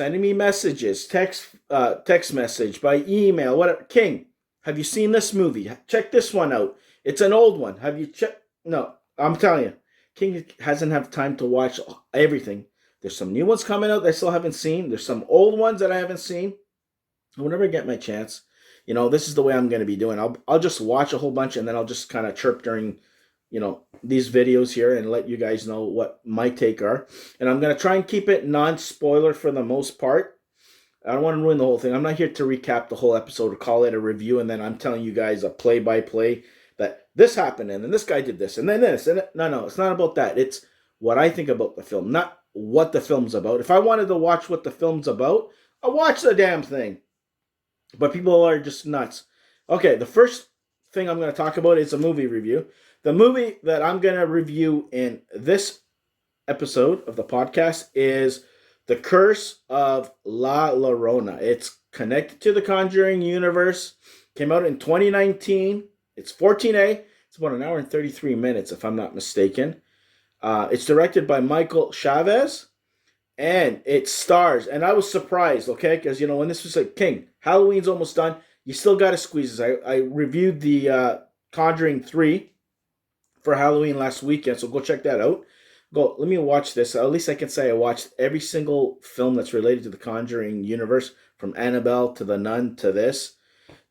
sending me messages, text message, by email, whatever. King, have you seen this movie? Check this one out. It's an old one. Have you checked? No, I'm telling you, King hasn't had time to watch everything. There's some new ones coming out that I still haven't seen. There's some old ones that I haven't seen. Whenever I get my chance, this is the way I'm going to be doing. I'll just watch a whole bunch and then I'll just kind of chirp during, these videos here and let you guys know what my take are. And I'm going to try and keep it non-spoiler for the most part. I don't want to ruin the whole thing. I'm not here to recap the whole episode or call it a review and then I'm telling you guys a play-by-play that this happened and then this guy did this and then this. And no, it's not about that. It's what I think about the film, not what the film's about. If I wanted to watch what the film's about, I'll watch the damn thing. But people are just nuts. Okay, the first thing I'm going to talk about is a movie review. The movie that I'm going to review in this episode of the podcast is The Curse of La Llorona. It's connected to the Conjuring universe. Came out in 2019. It's 14A. It's about an hour and 33 minutes, if I'm not mistaken. It's directed by Michael Chaves. And it stars, and I was surprised, okay? Because, when this was like, King, Halloween's almost done. You still got to squeeze this. I reviewed the Conjuring 3 for Halloween last weekend, so go check that out. Let me watch this. At least I can say I watched every single film that's related to the Conjuring universe, from Annabelle to The Nun to this,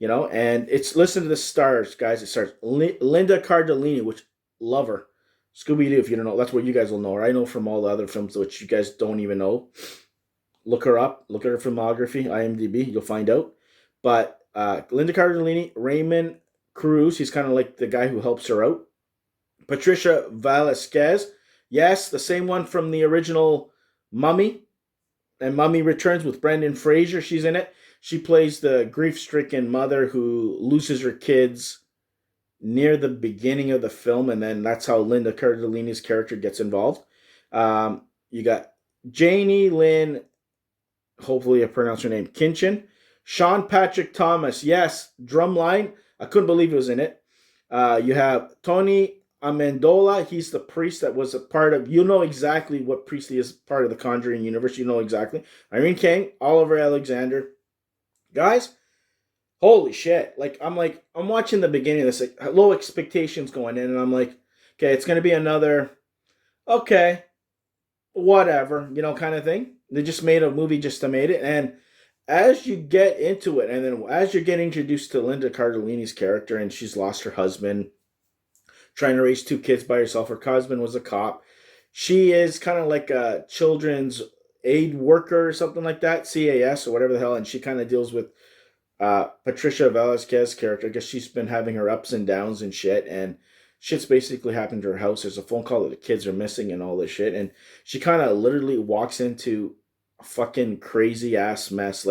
and listen to the stars, guys. It stars Linda Cardellini, which, love her. Scooby-Doo, if you don't know, that's what you guys will know. Or I know from all the other films, which you guys don't even know. Look her up. Look at her filmography, IMDb. You'll find out. But Linda Cardellini, Raymond, Cruz. He's kind of like the guy who helps her out. Patricia Velasquez. Yes, the same one from the original Mummy. And Mummy Returns with Brendan Fraser. She's in it. She plays the grief-stricken mother who loses her kids near the beginning of the film, and then that's how Linda Cardellini's character gets involved. You got Jaynee-lyne, hopefully I pronounced her name, Kinchen. Sean Patrick Thomas, yes, drumline. I couldn't believe he was in it. You have Tony Amendola. He's the priest that was a part of, exactly what priest he is, part of the Conjuring universe. Exactly. Irene, Keng, Oliver Alexander. Guys, holy shit. I'm watching the beginning of this, low expectations going in, and I'm like, okay, it's going to be another, okay, whatever, kind of thing. They just made a movie just to make it, and as you get into it, and then as you're getting introduced to Linda Cardellini's character, and she's lost her husband, trying to raise 2 kids by herself. Her husband was a cop. She is kind of like a children's aid worker or something like that, CAS or whatever the hell, and she kind of deals with Patricia Velasquez character. I guess she's been having her ups and downs and shit, and shit's basically happened to her house. There's a phone call that the kids are missing and all this shit, and she kind of literally walks into a fucking crazy ass mess.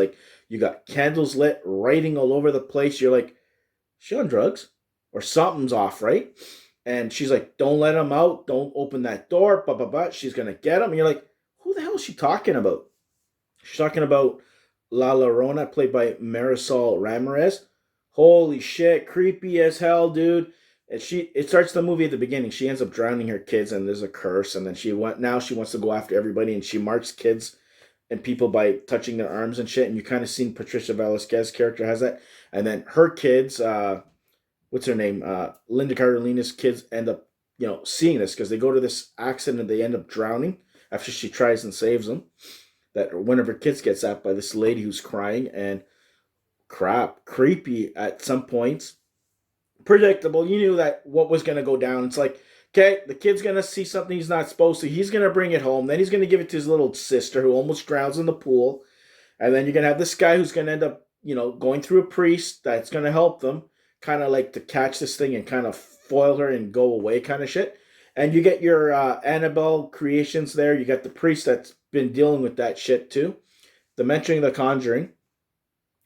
You got candles lit, writing all over the place. You're like, is she on drugs? Or something's off, right? And she's like, don't let him out. Don't open that door. Blah, blah, blah. She's going to get him. And you're like, who the hell is she talking about? She's talking about La Llorona, played by Marisol Ramirez. Holy shit, creepy as hell, dude. It starts the movie at the beginning. She ends up drowning her kids, and there's a curse. And then she wants to go after everybody, and she marks kids and people by touching their arms and shit. And you kind of seen Patricia Velasquez character has that. And then her kids, what's her name? Linda Cardellini's kids end up, seeing this because they go to this accident and they end up drowning after she tries and saves them. That one of her kids gets at by this lady who's crying, and creepy at some points. Predictable. You knew that what was going to go down. It's like, okay, the kid's going to see something he's not supposed to. He's going to bring it home. Then he's going to give it to his little sister who almost drowns in the pool. And then you're going to have this guy who's going to end up, going through a priest that's going to help them, kind of like to catch this thing and kind of foil her and go away kind of shit. And you get your Annabelle creations there. You got the priest that's been dealing with that shit too. The mentioning the Conjuring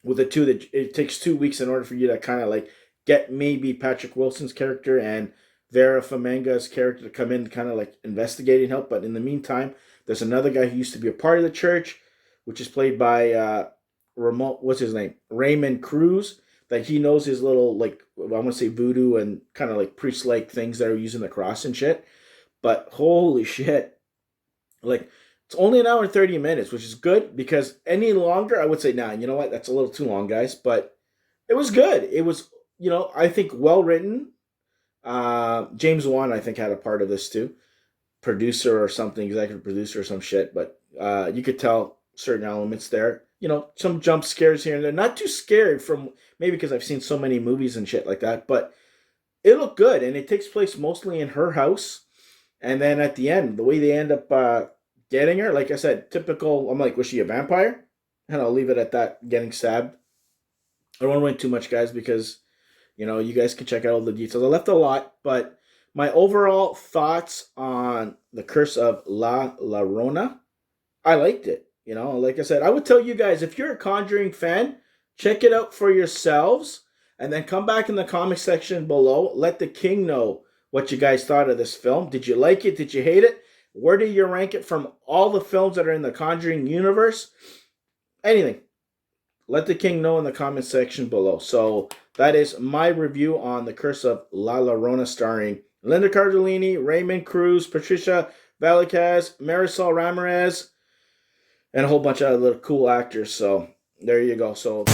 with the two, that it takes 2 weeks in order for you to kind of like get maybe Patrick Wilson's character and Vera Farmiga's character to come in and kind of like investigate and help. But in the meantime, there's another guy who used to be a part of the church, which is played by Raymond Cruz. That he knows his little, like, I want to say voodoo and kind of like priest-like things that are using the cross and shit. But holy shit. Like, It's only an hour and 30 minutes, which is good because any longer, I would say, nah, you know what? That's a little too long, guys. But it was good. It was, I think well written. James Wan, I think, had a part of this too. Producer or something, executive producer or some shit. But you could tell certain elements there. Some jump scares here and there. Not too scared from maybe because I've seen so many movies and shit like that. But it looked good. And it takes place mostly in her house. And then at the end, the way they end up getting her, like I said, typical. I'm like, was she a vampire? And I'll leave it at that, getting stabbed. I don't want to win too much, guys, because you guys can check out all the details. I left a lot, but my overall thoughts on the Curse of La Llorona, I liked it. Like I said, I would tell you guys, if you're a Conjuring fan, check it out for yourselves, and then come back in the comment section below. Let the king know what you guys thought of this film. Did you like it? Did you hate it? Where do you rank it from all the films that are in the Conjuring universe? Anything. Let the king know in the comment section below. So that is my review on The Curse of La Llorona, starring Linda Cardellini, Raymond, Cruz, Patricia, Velasquez, Marisol, Ramirez, and a whole bunch of other cool actors. So there you go. So